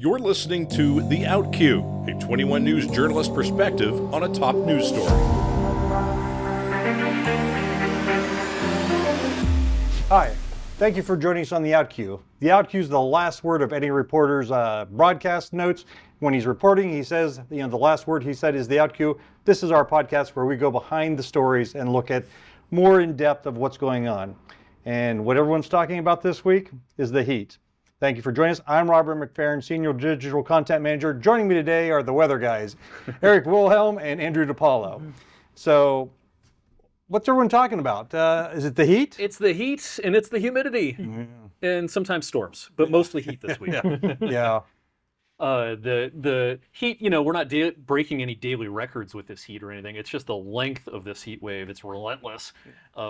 You're listening to The Outcue, a 21 News journalist perspective on a top news story. Hi, thank you for joining us on The Outcue. The Outcue is the last word of any reporter's broadcast notes. When he's reporting, he says, the last word he said is The Outcue. This is our podcast where we go behind the stories and look at more in depth of what's going on. And what everyone's talking about this week is the heat. Thank you for joining us. I'm Robert McFerren, Senior Digital Content Manager. Joining me today are the weather guys, Eric Wilhelm and Andrew DiPaolo. So, what's everyone talking about? Is it the heat? It's the heat and it's the humidity and sometimes storms, but mostly heat this week. Yeah. The heat, we're not breaking any daily records with this heat or anything. It's just the length of this heat wave. It's relentless.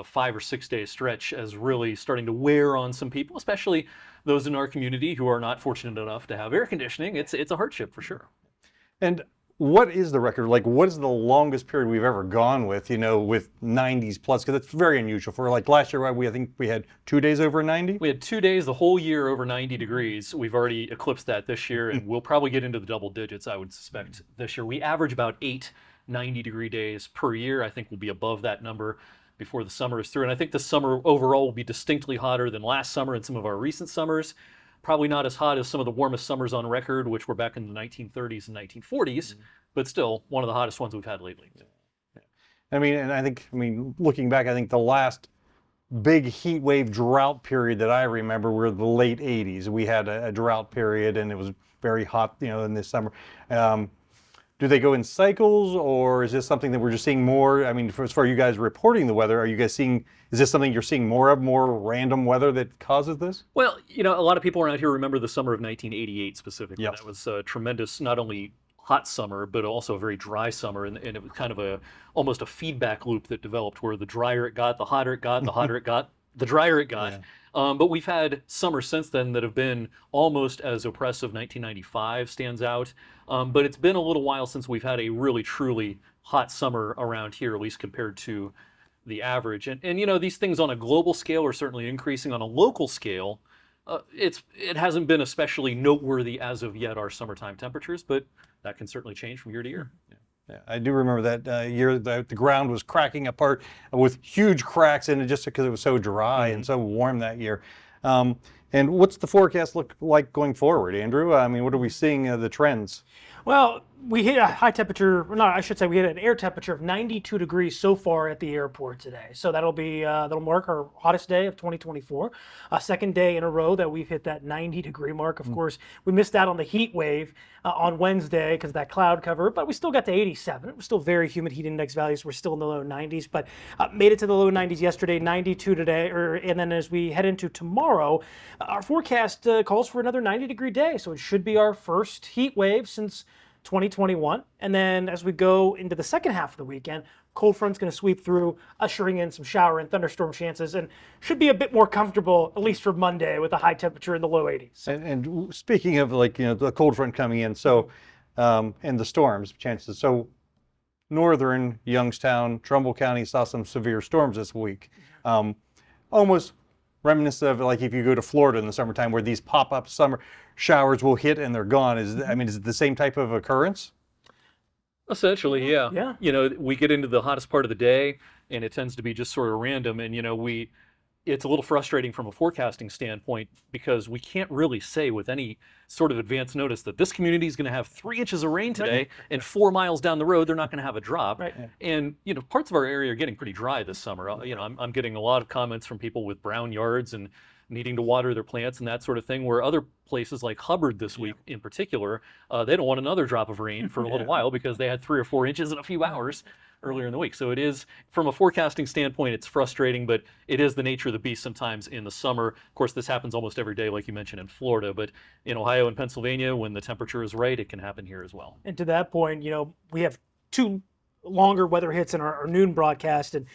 5 or 6 day stretch is really starting to wear on some people, especially those in our community who are not fortunate enough to have air conditioning. It's a hardship for sure. And what is the record? Like, what is the longest period we've ever gone with, with 90s plus? Because it's very unusual. For like last year, I think we had 2 days over 90. We had 2 days, the whole year over 90 degrees. We've already eclipsed that this year, and we'll probably get into the double digits, I would suspect, this year. We average about 8 90-degree days per year. I think we'll be above that number before the summer is through. And I think the summer overall will be distinctly hotter than last summer and some of our recent summers. Probably not as hot as some of the warmest summers on record, which were back in the 1930s and 1940s, but still one of the hottest ones we've had lately. Yeah. Looking back, I think the last big heat wave drought period that I remember were the late 80s. We had a drought period and it was very hot, in this summer. Do they go in cycles, or is this something that we're just seeing more? As far as you guys reporting the weather, are you guys seeing, is this something you're seeing more of, more random weather that causes this? Well, a lot of people around here remember the summer of 1988 specifically. Yep. That was a tremendous, not only hot summer, but also a very dry summer. And it was kind of almost a feedback loop that developed where the drier it got, the hotter it got, the hotter it got, the drier it got. Yeah. But we've had summers since then that have been almost as oppressive. 1995 stands out. But it's been a little while since we've had a really, truly hot summer around here, at least compared to the average. And these things on a global scale are certainly increasing. On a local scale, it hasn't been especially noteworthy as of yet, our summertime temperatures, but that can certainly change from year to year. Yeah, I do remember that year the ground was cracking apart with huge cracks in it just because it was so dry and so warm that year. And what's the forecast look like going forward, Andrew? What are we seeing the trends? Well, we hit a high temperature, we hit an air temperature of 92 degrees so far at the airport today. So that'll mark our hottest day of 2024. A second day in a row that we've hit that 90-degree mark. Of course, we missed out on the heat wave on Wednesday because of that cloud cover, but we still got to 87. It was still very humid. Heat index values were still in the low 90s, but made it to the low 90s yesterday, 92 today. And then as we head into tomorrow, our forecast calls for another 90-degree day. So it should be our first heat wave since 2021. And then as we go into the second half of the weekend, cold front's going to sweep through, ushering in some shower and thunderstorm chances, and should be a bit more comfortable, at least for Monday, with a high temperature in the low 80s. And speaking of the cold front coming in, so and the storms chances. So northern Youngstown, Trumbull County saw some severe storms this week. Almost reminiscent of like if you go to Florida in the summertime where these pop-up summer showers will hit and they're gone. Is it the same type of occurrence? Essentially, yeah. Yeah. We get into the hottest part of the day and it tends to be just sort of random. And, it's a little frustrating from a forecasting standpoint because we can't really say with any sort of advance notice that this community is going to have 3 inches of rain today and 4 miles down the road, they're not going to have a drop. Right. And, parts of our area are getting pretty dry this summer. I'm getting a lot of comments from people with brown yards and needing to water their plants and that sort of thing, where other places like Hubbard this week in particular, they don't want another drop of rain for a little while because they had 3 or 4 inches in a few hours earlier in the week. So it is, from a forecasting standpoint, it's frustrating, but it is the nature of the beast sometimes in the summer. Of course, this happens almost every day, like you mentioned, in Florida, but in Ohio and Pennsylvania, when the temperature is right, it can happen here as well. And to that point, we have 2 longer weather hits in our noon broadcast, and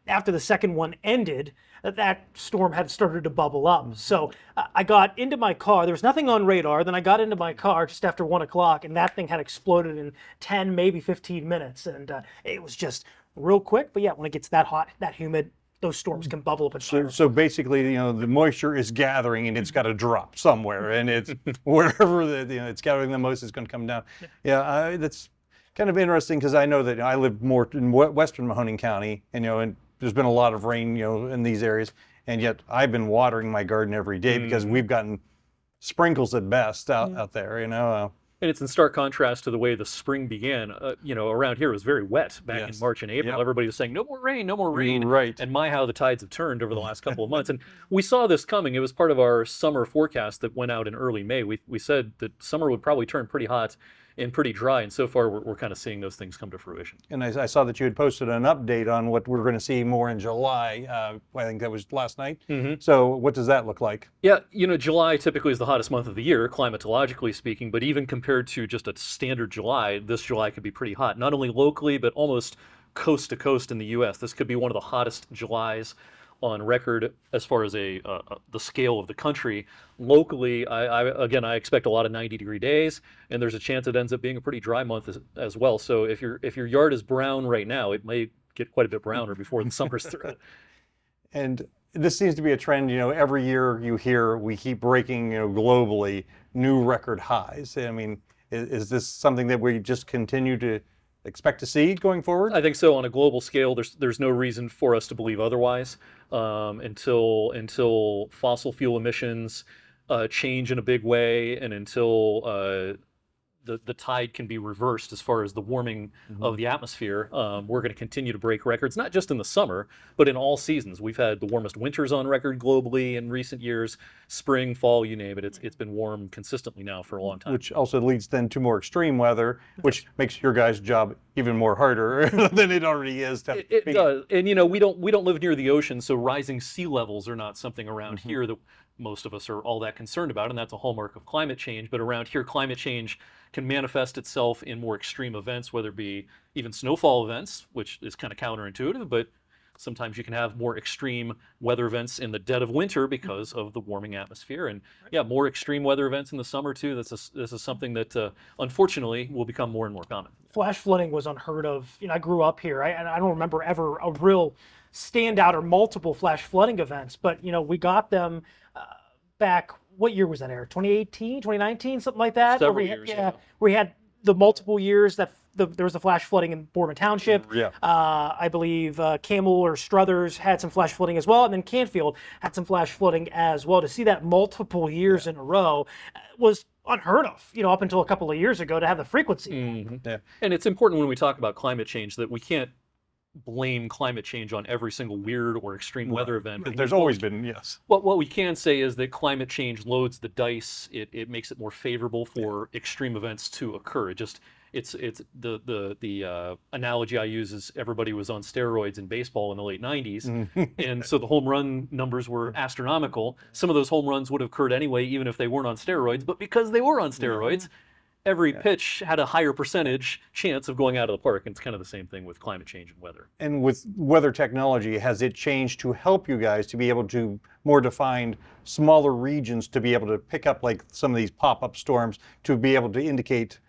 after the second one ended, that storm had started to bubble up. So I got into my car. There was nothing on radar. Then I got into my car just after 1 o'clock, and that thing had exploded in 10, maybe 15 minutes. And it was just real quick. But yeah, when it gets that hot, that humid, those storms can bubble up and So, spiral. so basically, the moisture is gathering and it's got to drop somewhere, and it's wherever it's gathering the most is going to come down. Yeah, that's kind of interesting because I know that I live more in western Mahoning County, and there's been a lot of rain, in these areas, and yet I've been watering my garden every day because we've gotten sprinkles at best out there, And it's in stark contrast to the way the spring began. Around here it was very wet back in March and April. Yep. Everybody was saying, no more rain, no more rain. Right. And my, how the tides have turned over the last couple of months. And we saw this coming. It was part of our summer forecast that went out in early May. We said that summer would probably turn pretty hot and pretty dry. And so far, we're kind of seeing those things come to fruition. And I saw that you had posted an update on what we're going to see more in July. I think that was last night. So what does that look like? Yeah, July typically is the hottest month of the year, climatologically speaking, but even compared to just a standard July, this July could be pretty hot, not only locally, but almost coast to coast in the U.S. This could be one of the hottest Julys on record as far as the scale of the country. Locally, I expect a lot of 90-degree days, and there's a chance it ends up being a pretty dry month as well. So if your yard is brown right now, it may get quite a bit browner before the summer's through. And this seems to be a trend, every year we keep breaking, globally new record highs. I mean, is this something that we just continue to expect to see going forward? I think so. On a global scale, there's no reason for us to believe otherwise until fossil fuel emissions change in a big way, and until the tide can be reversed as far as the warming of the atmosphere. We're going to continue to break records, not just in the summer, but in all seasons. We've had the warmest winters on record globally in recent years. Spring, fall, you name it. It's been warm consistently now for a long time. Which also leads then to more extreme weather, which makes your guys' job even more harder than it already is. It does. And we don't live near the ocean, so rising sea levels are not something around here that most of us are all that concerned about, and that's a hallmark of climate change. But around here, climate change can manifest itself in more extreme events, whether it be even snowfall events, which is kind of counterintuitive, but sometimes you can have more extreme weather events in the dead of winter because of the warming atmosphere. And more extreme weather events in the summer too. This is something that unfortunately will become more and more common. Flash flooding was unheard of. I grew up here, and I don't remember ever a real standout or multiple flash flooding events, but we got them back. What year was that, Eric? 2018, 2019, something like that? Several years ago. We had the multiple years that there was the flash flooding in Boardman Township. I believe Camel or Struthers had some flash flooding as well, and then Canfield had some flash flooding as well. To see that multiple years in a row was unheard of, up until a couple of years ago, to have the frequency. And it's important when we talk about climate change that we can't blame climate change on every single weird or extreme weather event. There's always been, yes. What we can say is that climate change loads the dice. It makes it more favorable for extreme events to occur. It's the analogy I use is everybody was on steroids in baseball in the late 90s, and so the home run numbers were astronomical. Some of those home runs would have occurred anyway, even if they weren't on steroids, but because they were on steroids, every pitch had a higher percentage chance of going out of the park. And it's kind of the same thing with climate change and weather. And with weather technology, has it changed to help you guys to be able to more defined smaller regions to be able to pick up like some of these pop-up storms to be able to indicate,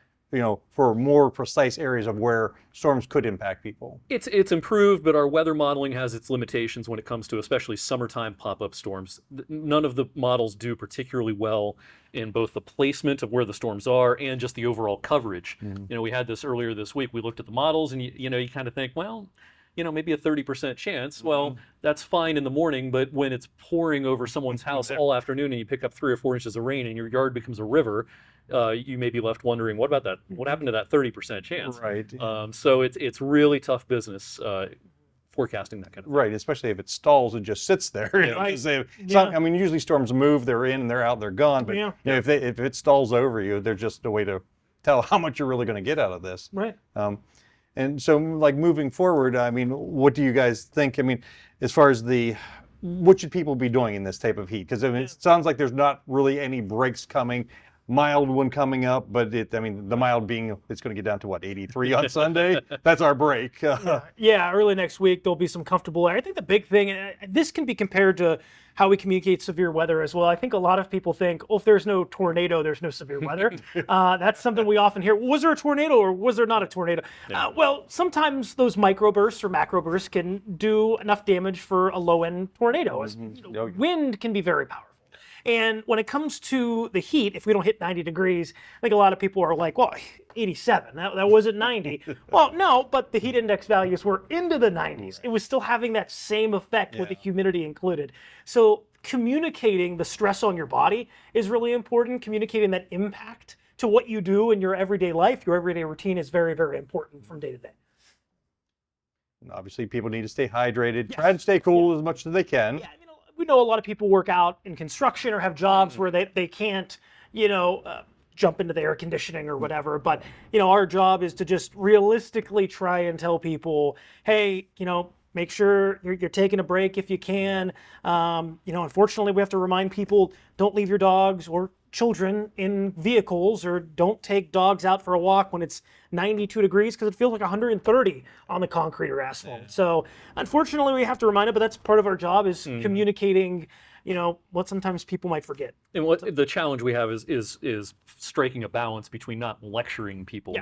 for more precise areas of where storms could impact people? It's improved, but our weather modeling has its limitations when it comes to especially summertime pop-up storms. None of the models do particularly well in both the placement of where the storms are and just the overall coverage. We had this earlier this week. We looked at the models, and you kind of think, well, maybe a 30% chance. Well, that's fine in the morning, but when it's pouring over someone's house all afternoon and you pick up 3 or 4 inches of rain and your yard becomes a river, you may be left wondering, what about that? What happened to that 30% chance? Right. So it's really tough business forecasting that kind of thing. Right, especially if it stalls and just sits there. Usually storms move, they're in, and they're out, they're gone. But if it stalls over you, there's just a way to tell how much you're really going to get out of this. Right. And so, moving forward, what do you guys think? As far as what should people be doing in this type of heat? Because it sounds like there's not really any breaks coming. mild one coming up, but I mean, the mild being, it's going to get down to what, 83 on Sunday? That's our break. Yeah, early next week there'll be some comfortable air. I think the big thing, and this can be compared to how we communicate severe weather as well. I think a lot of people think, oh, if there's no tornado, there's no severe weather. That's something we often hear. Was there a tornado or was there not a tornado? Yeah. Well, sometimes those microbursts or macrobursts can do enough damage for a low-end tornado. As, wind can be very powerful. And when it comes to the heat, if we don't hit 90 degrees, I think a lot of people are like, well, 87, that wasn't 90. Well, no, but the heat index values were into the 90s. It was still having that same effect with the humidity included. So communicating the stress on your body is really important. Communicating that impact to what you do in your everyday life, your everyday routine is very, very important from day to day. Obviously, people need to stay hydrated, try and stay cool as much as they can. Yeah, we know a lot of people work out in construction or have jobs where they can't, jump into the air conditioning or whatever. But, our job is to just realistically try and tell people, hey, make sure you're taking a break if you can. Unfortunately, we have to remind people, don't leave your dogs or children in vehicles, or don't take dogs out for a walk when it's 92 degrees because it feels like 130 on the concrete or asphalt. So unfortunately, we have to remind them, but that's part of our job is communicating, what sometimes people might forget. And what the challenge we have is striking a balance between not lecturing people,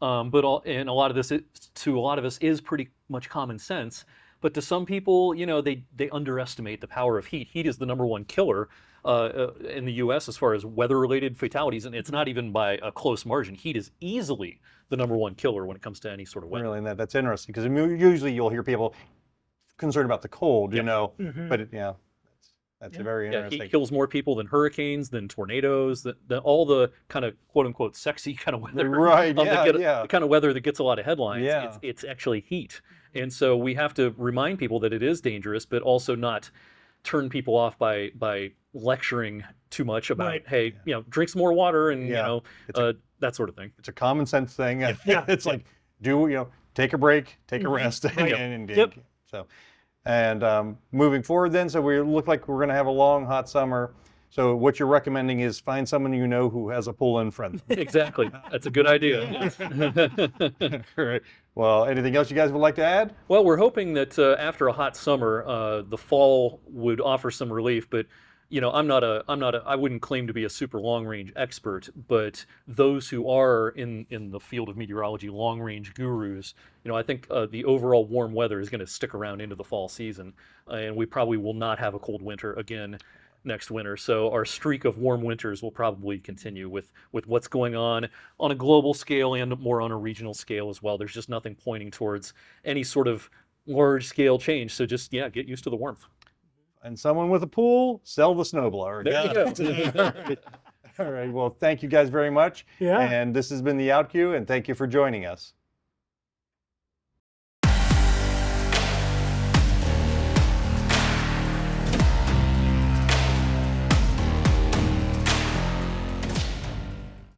but a lot of this to a lot of us is pretty much common sense. But to some people, they underestimate the power of heat. Heat is the #1 killer in the U.S. as far as weather-related fatalities, and it's not even by a close margin. Heat is easily the #1 killer when it comes to any sort of weather. Really, and that's interesting because usually you'll hear people concerned about the cold, but that's very interesting. Heat kills more people than hurricanes, than tornadoes, than all the kind of quote-unquote sexy kind of weather. Right, The kind of weather that gets a lot of headlines. Yeah. It's actually heat. And so we have to remind people that it is dangerous, but also not turn people off by lecturing too much about, hey, drink some more water and, that sort of thing. It's a common sense thing. It's like, take a break, take a rest. And moving forward then, so we look like we're going to have a long, hot summer. So what you're recommending is find someone who has a pool and friend them. Exactly. That's a good idea. All right. Well, anything else you guys would like to add? Well, we're hoping that after a hot summer, the fall would offer some relief, but I wouldn't claim to be a super long-range expert, but those who are in the field of meteorology, long-range gurus, I think the overall warm weather is going to stick around into the fall season, and we probably will not have a cold winter again next winter. So our streak of warm winters will probably continue with what's going on a global scale and more on a regional scale as well. There's just nothing pointing towards any sort of large-scale change. So just, get used to the warmth. And someone with a pool, sell the snowblower. There you go. All right. Well, thank you guys very much. Yeah. And this has been the Outcue, and thank you for joining us.